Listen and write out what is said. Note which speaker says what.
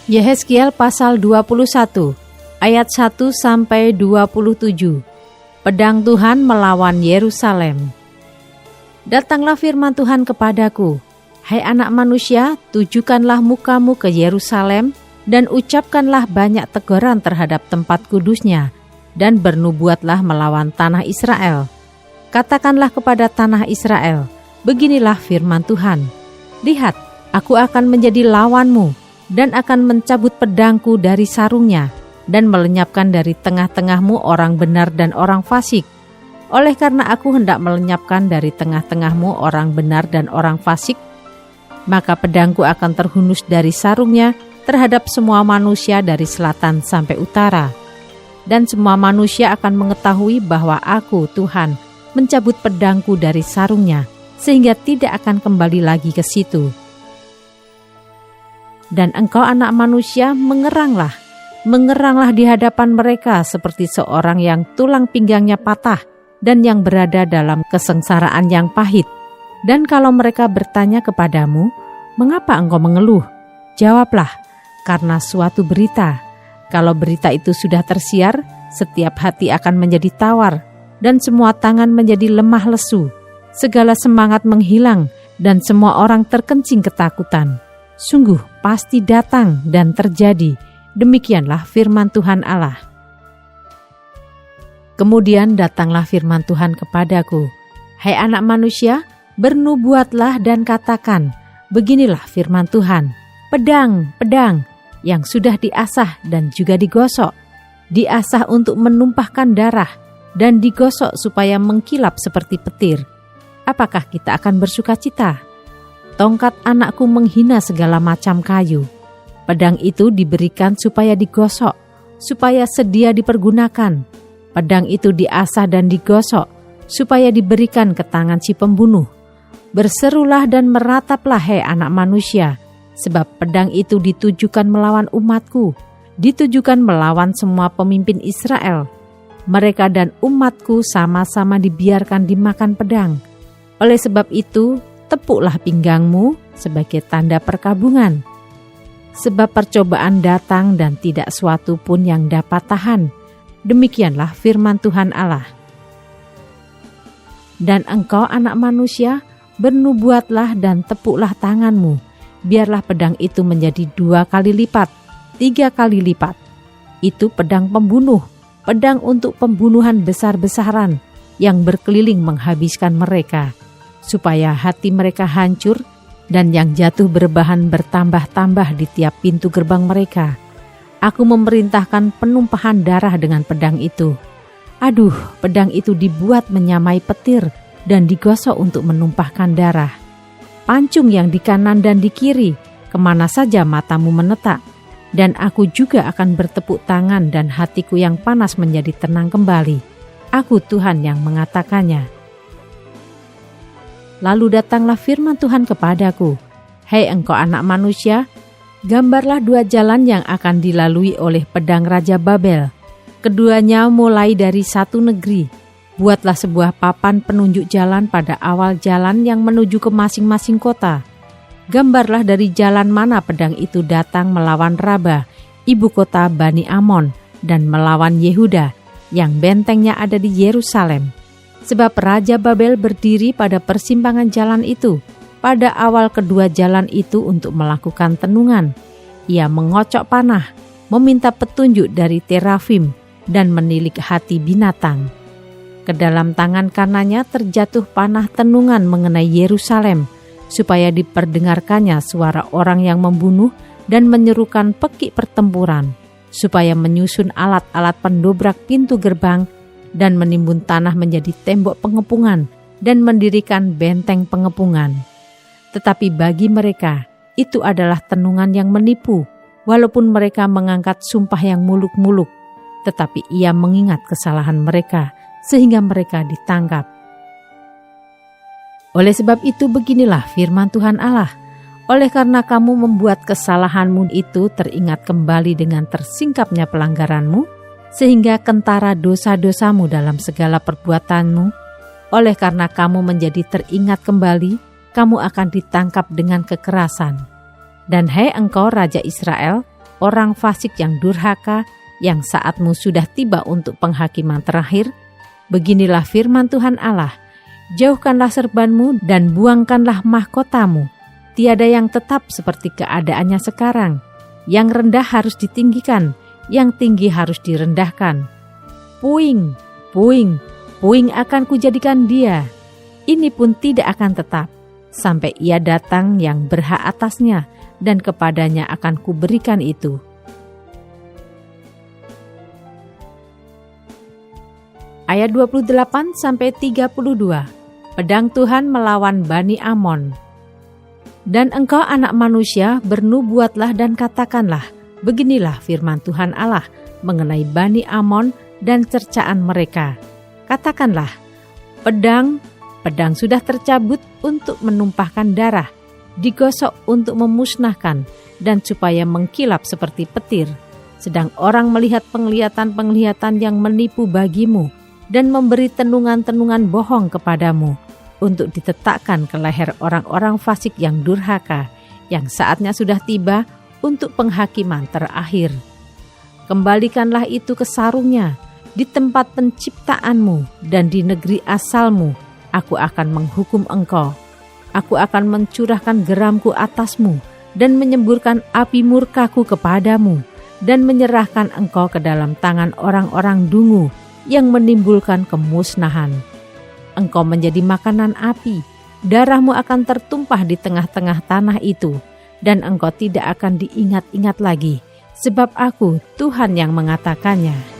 Speaker 1: Yehezkiel pasal 21 ayat 1 sampai 27. Pedang Tuhan melawan Yerusalem. Datanglah firman Tuhan kepadaku, hai anak manusia, tujukanlah mukamu ke Yerusalem dan ucapkanlah banyak teguran terhadap tempat kudusnya, dan bernubuatlah melawan tanah Israel. Katakanlah kepada tanah Israel, beginilah firman Tuhan, lihat, aku akan menjadi lawanmu, dan akan mencabut pedangku dari sarungnya, dan melenyapkan dari tengah-tengahmu orang benar dan orang fasik. Oleh karena aku hendak melenyapkan dari tengah-tengahmu orang benar dan orang fasik, maka pedangku akan terhunus dari sarungnya terhadap semua manusia dari selatan sampai utara. Dan semua manusia akan mengetahui bahwa aku, Tuhan, mencabut pedangku dari sarungnya, sehingga tidak akan kembali lagi ke situ. Dan engkau anak manusia mengeranglah di hadapan mereka seperti seorang yang tulang pinggangnya patah dan yang berada dalam kesengsaraan yang pahit. Dan kalau mereka bertanya kepadamu, mengapa engkau mengeluh? Jawablah, karena suatu berita. Kalau berita itu sudah tersiar, setiap hati akan menjadi tawar, dan semua tangan menjadi lemah lesu. Segala semangat menghilang, dan semua orang terkencing ketakutan. Sungguh pasti datang dan terjadi. Demikianlah firman Tuhan Allah. Kemudian datanglah firman Tuhan kepadaku, hai anak manusia, bernubuatlah dan katakan, beginilah firman Tuhan, pedang, pedang, yang sudah diasah dan juga digosok, diasah untuk menumpahkan darah, dan digosok supaya mengkilap seperti petir. Apakah kita akan bersukacita? Tongkat anakku menghina segala macam kayu. Pedang itu diberikan supaya digosok, supaya sedia dipergunakan. Pedang itu diasah dan digosok, supaya diberikan ke tangan si pembunuh. Berserulah dan merataplah, hai anak manusia, sebab pedang itu ditujukan melawan umatku, ditujukan melawan semua pemimpin Israel. Mereka dan umatku sama-sama dibiarkan dimakan pedang. Oleh sebab itu, tepuklah pinggangmu sebagai tanda perkabungan. Sebab percobaan datang dan tidak suatu pun yang dapat tahan. Demikianlah firman Tuhan Allah. Dan engkau anak manusia, bernubuatlah dan tepuklah tanganmu. Biarlah pedang itu menjadi 2 kali lipat, 3 kali lipat. Itu pedang pembunuh, pedang untuk pembunuhan besar-besaran yang berkeliling menghabiskan mereka, supaya hati mereka hancur dan yang jatuh berbahan bertambah-tambah di tiap pintu gerbang mereka. Aku memerintahkan penumpahan darah dengan pedang itu. Aduh, pedang itu dibuat menyamai petir dan digosok untuk menumpahkan darah. Pancung yang di kanan dan di kiri, kemana saja matamu menetak. Dan aku juga akan bertepuk tangan dan hatiku yang panas menjadi tenang kembali. Aku Tuhan yang mengatakannya. Lalu datanglah firman Tuhan kepadaku, hai engkau anak manusia, gambarlah 2 jalan yang akan dilalui oleh pedang Raja Babel. Keduanya mulai dari satu negeri. Buatlah sebuah papan penunjuk jalan pada awal jalan yang menuju ke masing-masing kota. Gambarlah dari jalan mana pedang itu datang melawan Raba, ibu kota Bani Amon, dan melawan Yehuda, yang bentengnya ada di Yerusalem. Sebab Raja Babel berdiri pada persimpangan jalan itu, pada awal kedua jalan itu untuk melakukan tenungan. Ia mengocok panah, meminta petunjuk dari terafim, dan menilik hati binatang. Ke dalam tangan kanannya terjatuh panah tenungan mengenai Yerusalem, supaya diperdengarkannya suara orang yang membunuh dan menyerukan pekik pertempuran, supaya menyusun alat-alat pendobrak pintu gerbang, dan menimbun tanah menjadi tembok pengepungan dan mendirikan benteng pengepungan. Tetapi bagi mereka, itu adalah tenungan yang menipu, walaupun mereka mengangkat sumpah yang muluk-muluk, tetapi ia mengingat kesalahan mereka, sehingga mereka ditangkap. Oleh sebab itu beginilah firman Tuhan Allah, oleh karena kamu membuat kesalahanmu itu teringat kembali dengan tersingkapnya pelanggaranmu, sehingga kentara dosa-dosamu dalam segala perbuatanmu, oleh karena kamu menjadi teringat kembali, kamu akan ditangkap dengan kekerasan. Dan hai engkau Raja Israel, orang fasik yang durhaka, yang saatmu sudah tiba untuk penghakiman terakhir? Beginilah firman Tuhan Allah, jauhkanlah serbanmu dan buangkanlah mahkotamu. Tiada yang tetap seperti keadaannya sekarang. Yang rendah harus ditinggikan, yang tinggi harus direndahkan. Puing, puing, puing akan kujadikan dia. Ini pun tidak akan tetap, sampai ia datang yang berhak atasnya, dan kepadanya akan kuberikan itu. Ayat 28-32. Pedang Tuhan melawan Bani Amon. Dan engkau anak manusia, bernubuatlah dan katakanlah, beginilah firman Tuhan Allah mengenai Bani Amon dan cercaan mereka. Katakanlah, pedang sudah tercabut untuk menumpahkan darah, digosok untuk memusnahkan, dan supaya mengkilap seperti petir. Sedang orang melihat penglihatan-penglihatan yang menipu bagimu, dan memberi tenungan-tenungan bohong kepadamu, untuk ditetakkan ke leher orang-orang fasik yang durhaka, yang saatnya sudah tiba untuk penghakiman terakhir. Kembalikanlah itu ke sarungnya, di tempat penciptaanmu dan di negeri asalmu. Aku akan menghukum engkau. Aku akan mencurahkan geramku atasmu dan menyemburkan api murkaku kepadamu dan menyerahkan engkau ke dalam tangan orang-orang dungu yang menimbulkan kemusnahan. Engkau menjadi makanan api, darahmu akan tertumpah di tengah-tengah tanah itu, dan engkau tidak akan diingat-ingat lagi, sebab aku Tuhan yang mengatakannya.